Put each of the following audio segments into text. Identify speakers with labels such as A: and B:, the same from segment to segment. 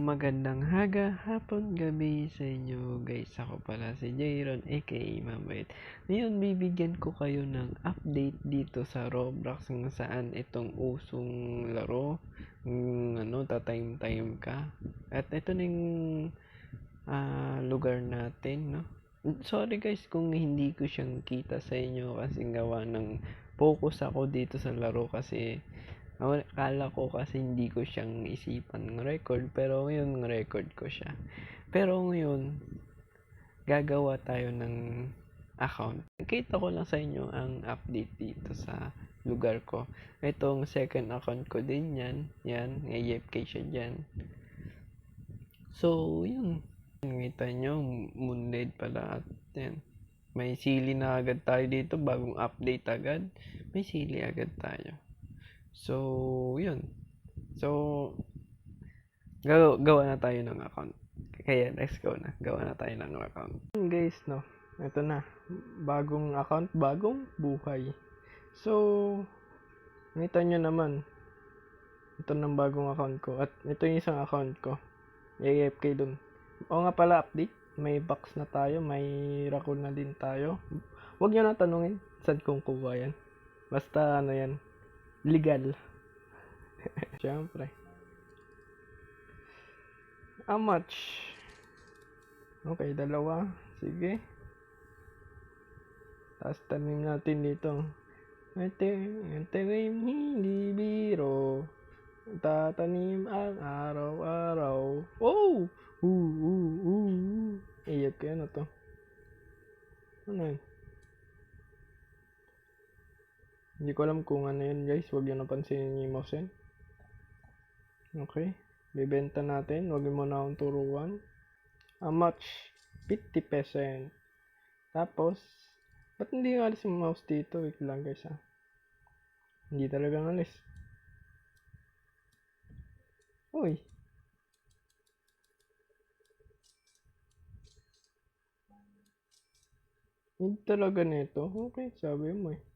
A: Magandang hapon, gabi sa inyo guys. Ako pala si Jayron aka Mamait. Ngayon bibigyan ko kayo ng update dito sa Roblox kung saan itong usong laro. Tatime-time ka. At ito na yung lugar natin, no? Sorry guys kung hindi ko siyang kita sa inyo kasi gawa ng focus ako dito sa laro kasi akala ko kasi hindi ko siyang isipan ng record, pero ngayon record ko siya. Pero ngayon, gagawa tayo ng account. Kita ko lang sa inyo ang update dito sa lugar ko. Itong second account ko din yan. Yan, AFK siya dyan. So, yun. Nakita nyo, Moonlight pala at yan. May sili na agad tayo dito, bagong update agad. May sili agad tayo. So, yun. So, gawa na tayo ng account. Kaya, let's go na. Gawa na tayo ng account. Guys, no. Ito na. Bagong account, bagong buhay. So, nakita nyo naman. Ito ng bagong account ko. At ito yung isang account ko. AFK dun. O nga pala, update. May box na tayo. May raccoon na din tayo. Huwag nyo na tanungin saan kong kuha yan. Basta, yan. Legal. Siyempre. How much? Okay, dalawa. Sige. Tapos tanim natin dito. Tanim hindi biro. Tatanim ang araw-araw. Oh! Iyag ko yan to. Ano yun? Hindi ko alam kung ano yun guys. Huwag yun napansinin yung mouse yan. Okay. Bibenta natin. Huwag mo na akong turuan. How much? 50%. Tapos, ba't hindi nga alis yung mouse dito? Wait lang guys ha. Hindi talaga alis. Uy. Hindi talaga nito. Okay, sabi mo eh.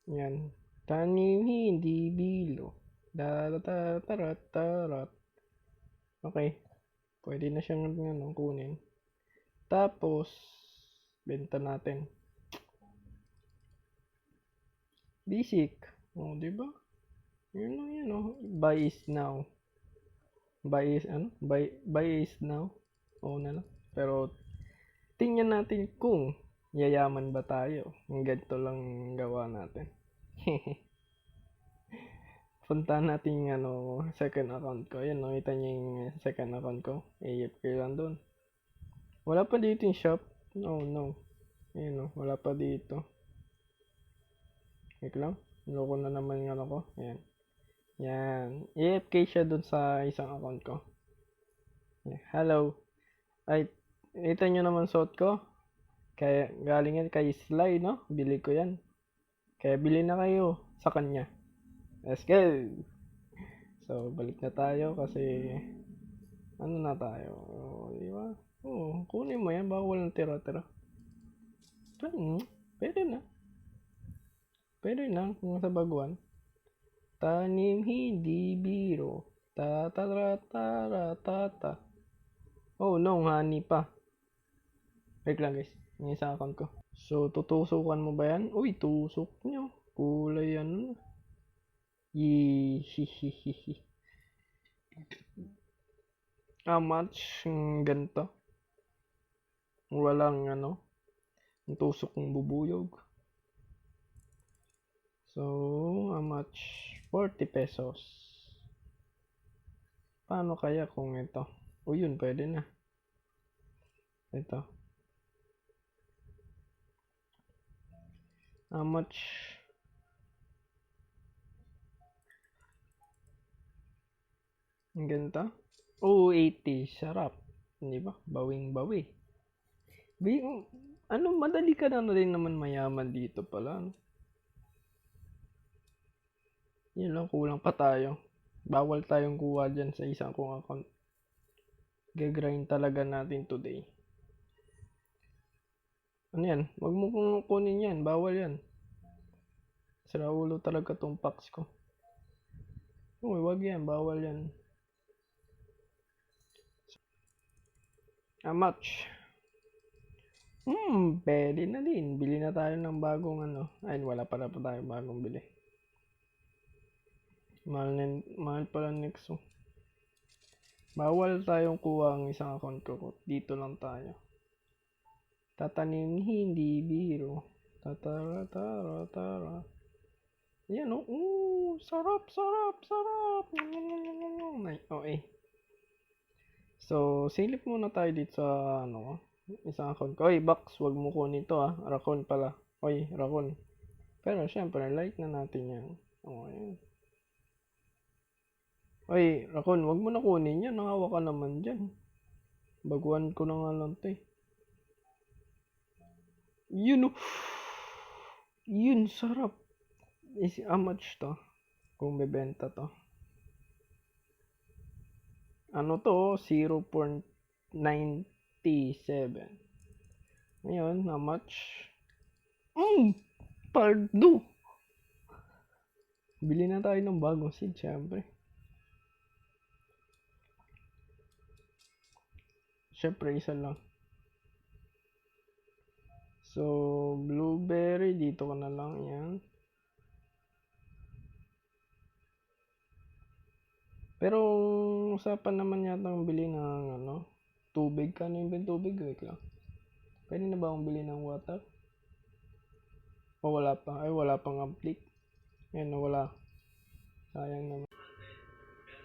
A: Yan. Tanim hindi bilo. Tarat. Okay. Pwede na siyang kunin. Tapos, benta natin. Basic. O, diba? Yun lang yun, o. Buy is now. Buy is now. O na lang. Pero, tingnan natin kung yayaman ba tayo. Ang ganito lang gawa natin. Punta natin yung second account ko. Ayan, nakita niyo yung second account ko. AFK lang doon. Wala pa dito yung shop. No. Ayan, wala pa dito. Wait lang. Loko na naman yung ko. Ayan. Yan. AFK siya doon sa isang account ko. Yeah. Hello. Ay, ito nyo naman suot ko. Kaya galing yan kay Sly, no? Bili ko yan. Kaya bili na kayo sa kanya. Let's go! So, balik na tayo kasi ano na tayo? Di ba? Kunin mo yan. Baka walang tira-tira. Pwede na. Pwede na kung sa baguan. Tanim hindi biro. Tata. Oh no, honey pa. Wait lang guys. Yung isang account ko. So, tutusukan mo ba yan? Uy, tusok nyo. Kulay yan. Hihihihi. How much? Ganito. Walang ang tusok ng bubuyog. So, how much? 40 pesos. Paano kaya kung ito? O yun, pwede na. Ito. How much? Ang ganito? Oh, 80. Sarap. Hindi ba? Bawing-bawi. Madali ka na rin naman mayaman dito pala. Yun lang, kulang pa tayo. Bawal tayong kuha dyan sa isang kong account. Gagrind talaga natin today. Ano yan? Huwag mo kong kunin yan. Bawal yan. Sira ulo talaga tong packs ko. Uy, wag yan. Bawal yan. How much? Pwede na din. Bili na tayo ng bagong ano. Ay, wala pala pa tayo bagong bili. Mahal pala next. Oh. Bawal tayong kuha ang isang account ko. Dito lang tayo. Tatanim hindi biro. Tatara. Yan o. Sarap. Okay. So, silip muna tayo dito sa ano, isang account ko. Oy, Box, wag mo kunin to ah. Raccoon pala. Oy, Raccoon. Pero syempre, like na natin yan. Okay. Oy, Raccoon, wag mo na kunin yan. Nangawa ka naman dyan. Baguhan ko na nga lang to eh. Yun o. Yun, sarap. How much to? Kung bebenta to. Ano to? 0.97. Ngayon, how much? Pardo. Bili na tayo ng bagong seed, syempre. Syempre, isa lang. So, blueberry, dito ka na lang yan. Pero, usapan naman yata ang bili ng ano, tubig. Kano yung tubig? Wait lang. Pwede na ba akong bili ng water? O wala pa? Ay, wala pang update. Yan, wala. Sayang naman.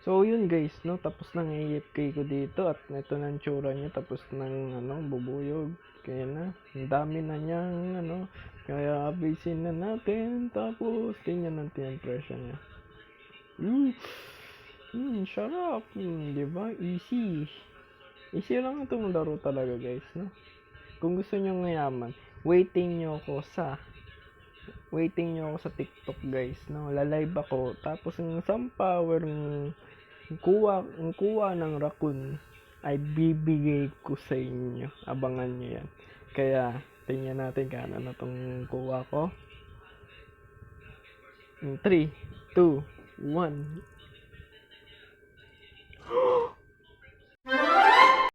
A: So, yun guys, no? Tapos nang AFK ko dito at ito na ang tsura niya. Tapos nang, bubuyog. Kaya na, ang dami na niyang, kaya abisin na natin. Tapos, tingnan natin ang presyo niya. Sarap. Diba? Easy. Easy lang itong laro talaga guys, no? Kung gusto nyo ngayaman, waiting nyo ako sa TikTok guys, no? Lalive ako. Tapos yung sunpower, ang kuha ng raccoon ay bibigay ko sa inyo. Abangan nyo yan. Kaya, tingnan natin kano na itong kuha ko. 3, 2, 1.